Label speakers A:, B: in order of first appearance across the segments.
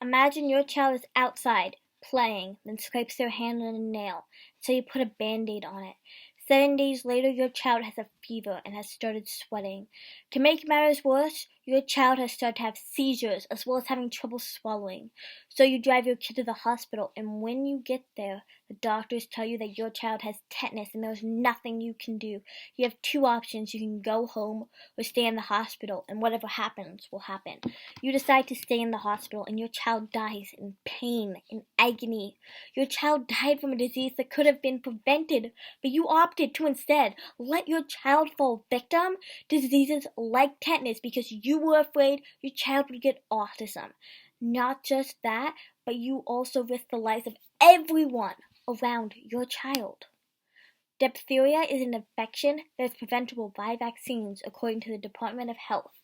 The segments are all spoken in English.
A: Imagine your child is outside, playing, then scrapes their hand on a nail, so you put a band-aid on it. 7 days later, your child has a fever and has started sweating. To make matters worse, your child has started to have seizures as well as having trouble swallowing. So you drive your kid to the hospital, and when you get there, the doctors tell you that your child has tetanus and there's nothing you can do. You have two options. You can go home or stay in the hospital, and whatever happens will happen. You decide to stay in the hospital, and your child dies in pain, in agony. Your child died from a disease that could have been prevented, but you opted to instead let your child fall victim to diseases like tetanus because you were afraid your child would get autism. Not just that, but you also risk the lives of everyone around your child. Diphtheria is an infection that is preventable by vaccines, according to the Department of Health.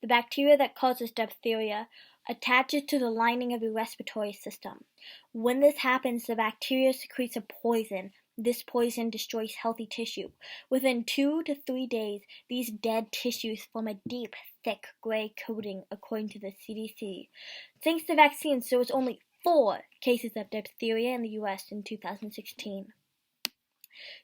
A: The bacteria that causes diphtheria attaches to the lining of your respiratory system. When this happens, the bacteria secretes a poison. This poison destroys healthy tissue. Within 2 to 3 days, these dead tissues form a deep, thick gray coating, according to the CDC. Thanks to vaccines, there was only 4 cases of diphtheria in the U.S. in 2016.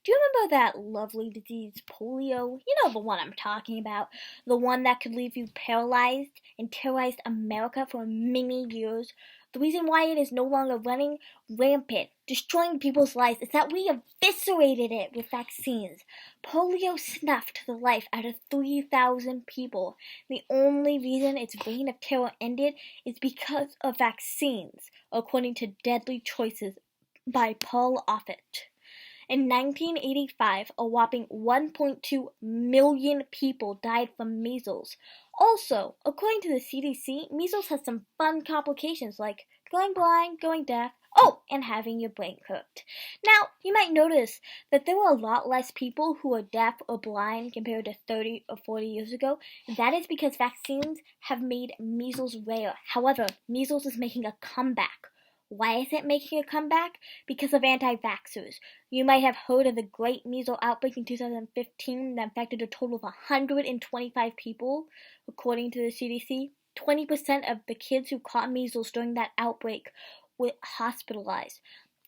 A: Do you remember that lovely disease, polio? You know the one I'm talking about. The one that could leave you paralyzed and terrorized America for many years. The reason why it is no longer running rampant, destroying people's lives, is that we eviscerated it with vaccines. Polio snuffed the life out of 3,000 people. The only reason its reign of terror ended is because of vaccines, according to Deadly Choices by Paul Offit. In 1985, a whopping 1.2 million people died from measles. Also, according to the CDC, measles has some fun complications like going blind, going deaf, and having your brain cooked. Now, you might notice that there were a lot less people who were deaf or blind compared to 30 or 40 years ago. That is because vaccines have made measles rare. However, measles is making a comeback. Why is it making a comeback? Because of anti-vaxxers. You might have heard of the Great Measles Outbreak in 2015 that infected a total of 125 people, according to the CDC. 20% of the kids who caught measles during that outbreak were hospitalized.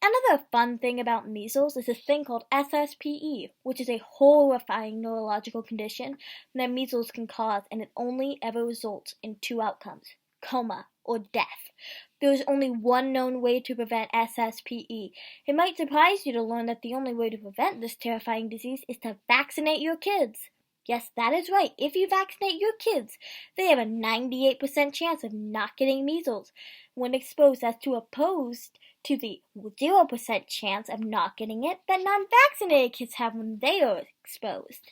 A: Another fun thing about measles is a thing called SSPE, which is a horrifying neurological condition that measles can cause, and it only ever results in 2 outcomes: coma or death. There is only one known way to prevent SSPE. It might surprise you to learn that the only way to prevent this terrifying disease is to vaccinate your kids. Yes, that is right. If you vaccinate your kids, they have a 98% chance of not getting measles when exposed, as opposed to the 0% chance of not getting it that non-vaccinated kids have when they are exposed.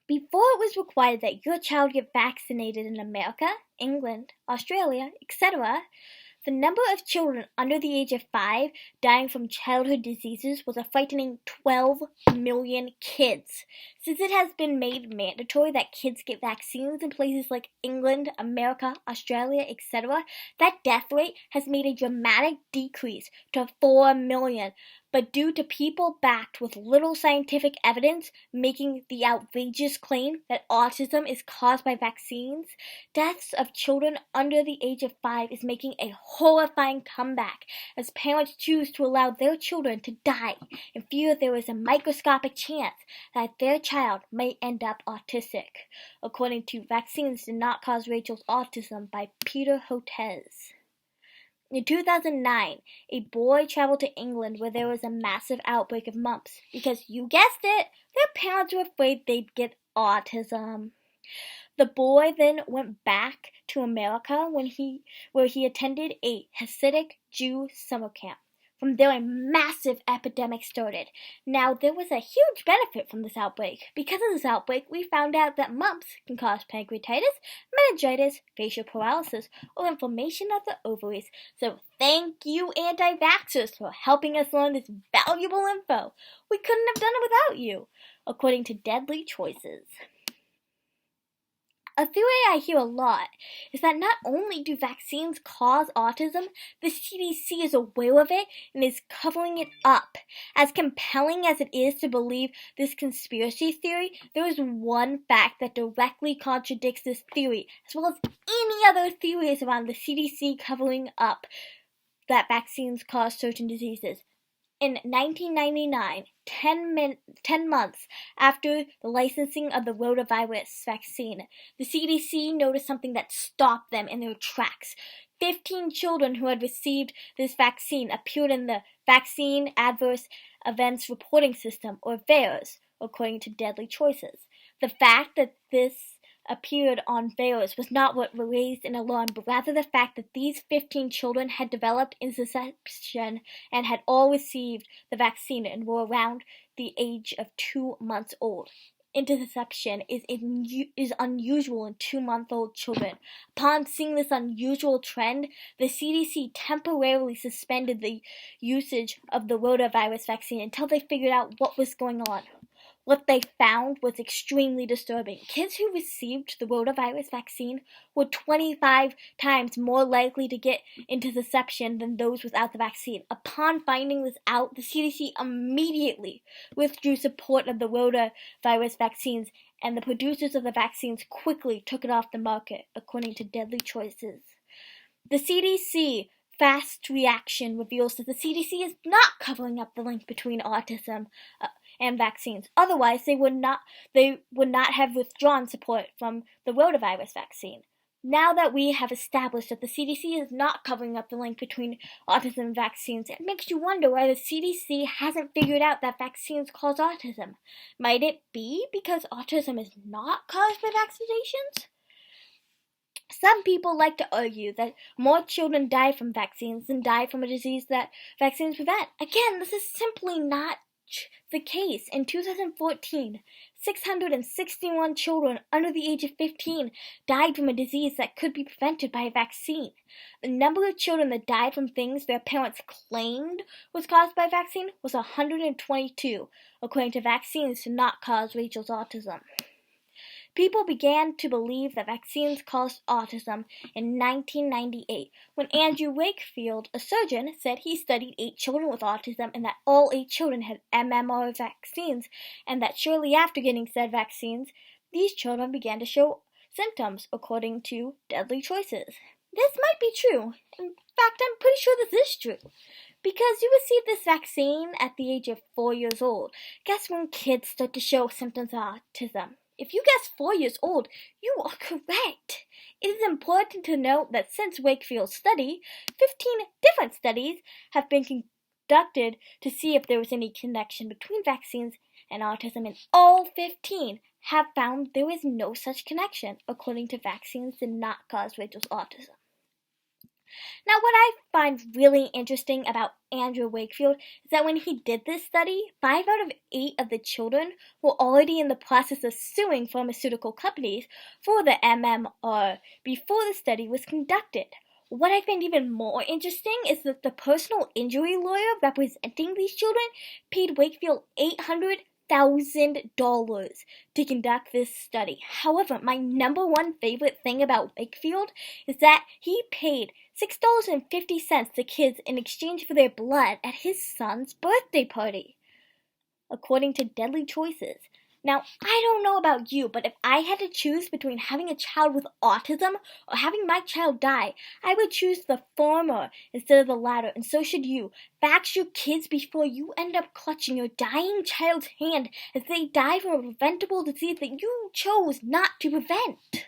A: Before it was required that your child get vaccinated in America, England, Australia, etc., the number of children under the age of 5 dying from childhood diseases was a frightening 12 million kids. Since it has been made mandatory that kids get vaccines in places like England, America, Australia, etc., that death rate has made a dramatic decrease to 4 million. But due to people backed with little scientific evidence making the outrageous claim that autism is caused by vaccines, deaths of children under the age of 5 is making a horrifying comeback as parents choose to allow their children to die in fear there is a microscopic chance that their child may end up autistic, according to Vaccines Did Not Cause Rachel's Autism by Peter Hotez. In 2009, a boy traveled to England where there was a massive outbreak of mumps because, you guessed it, their parents were afraid they'd get autism. The boy then went back to America where he attended a Hasidic Jew summer camp. From there, a massive epidemic started. Now, there was a huge benefit from this outbreak. Because of this outbreak, we found out that mumps can cause pancreatitis, meningitis, facial paralysis, or inflammation of the ovaries. So thank you, anti-vaxxers, for helping us learn this valuable info. We couldn't have done it without you, according to Deadly Choices. A theory I hear a lot is that not only do vaccines cause autism, the CDC is aware of it and is covering it up. As compelling as it is to believe this conspiracy theory, there is one fact that directly contradicts this theory, as well as any other theories around the CDC covering up that vaccines cause certain diseases. In 1999, 10 months after the licensing of the rotavirus vaccine, the CDC noticed something that stopped them in their tracks. 15 children who had received this vaccine appeared in the Vaccine Adverse Events Reporting System, or VAERS, according to Deadly Choices. The fact that this appeared on VAERS was not what raised an alarm, but rather the fact that these 15 children had developed interception and had all received the vaccine and were around the age of 2 months old. Interception is unusual in 2-month-old children. Upon seeing this unusual trend, the CDC temporarily suspended the usage of the rotavirus vaccine until they figured out what was going on. What they found was extremely disturbing. Kids who received the rotavirus vaccine were 25 times more likely to get interception than those without the vaccine. Upon finding this out, the CDC immediately withdrew support of the rotavirus vaccines, and the producers of the vaccines quickly took it off the market, according to Deadly Choices. The CDC fast reaction reveals that the CDC is not covering up the link between autism and vaccines. Otherwise, they would not have withdrawn support from the rotavirus vaccine. Now that we have established that the CDC is not covering up the link between autism and vaccines, it makes you wonder why the CDC hasn't figured out that vaccines cause autism. Might it be because autism is not caused by vaccinations? Some people like to argue that more children die from vaccines than die from a disease that vaccines prevent. Again, this is simply not the case. In 2014, 661 children under the age of 15 died from a disease that could be prevented by a vaccine. The number of children that died from things their parents claimed was caused by a vaccine was 122, according to Vaccines to Not Cause Rachel's Autism. People began to believe that vaccines caused autism in 1998 when Andrew Wakefield, a surgeon, said he studied 8 children with autism and that all 8 children had MMR vaccines, and that shortly after getting said vaccines, these children began to show symptoms, according to Deadly Choices. This might be true. In fact, I'm pretty sure this is true. Because you received this vaccine at the age of 4 years old. Guess when kids start to show symptoms of autism? If you guess 4 years old, you are correct. It is important to note that since Wakefield's study, 15 different studies have been conducted to see if there was any connection between vaccines and autism, and all 15 have found there is no such connection, according to Vaccines Did Not Cause Rachel's Autism. Now, what I find really interesting about Andrew Wakefield is that when he did this study, 5 out of 8 of the children were already in the process of suing pharmaceutical companies for the MMR before the study was conducted. What I find even more interesting is that the personal injury lawyer representing these children paid Wakefield $800,000 to conduct this study. However, my number one favorite thing about Wakefield is that he paid $6.50 to kids in exchange for their blood at his son's birthday party, according to Deadly Choices. Now, I don't know about you, but if I had to choose between having a child with autism or having my child die, I would choose the former instead of the latter, and so should you. Vax your kids before you end up clutching your dying child's hand as they die from a preventable disease that you chose not to prevent.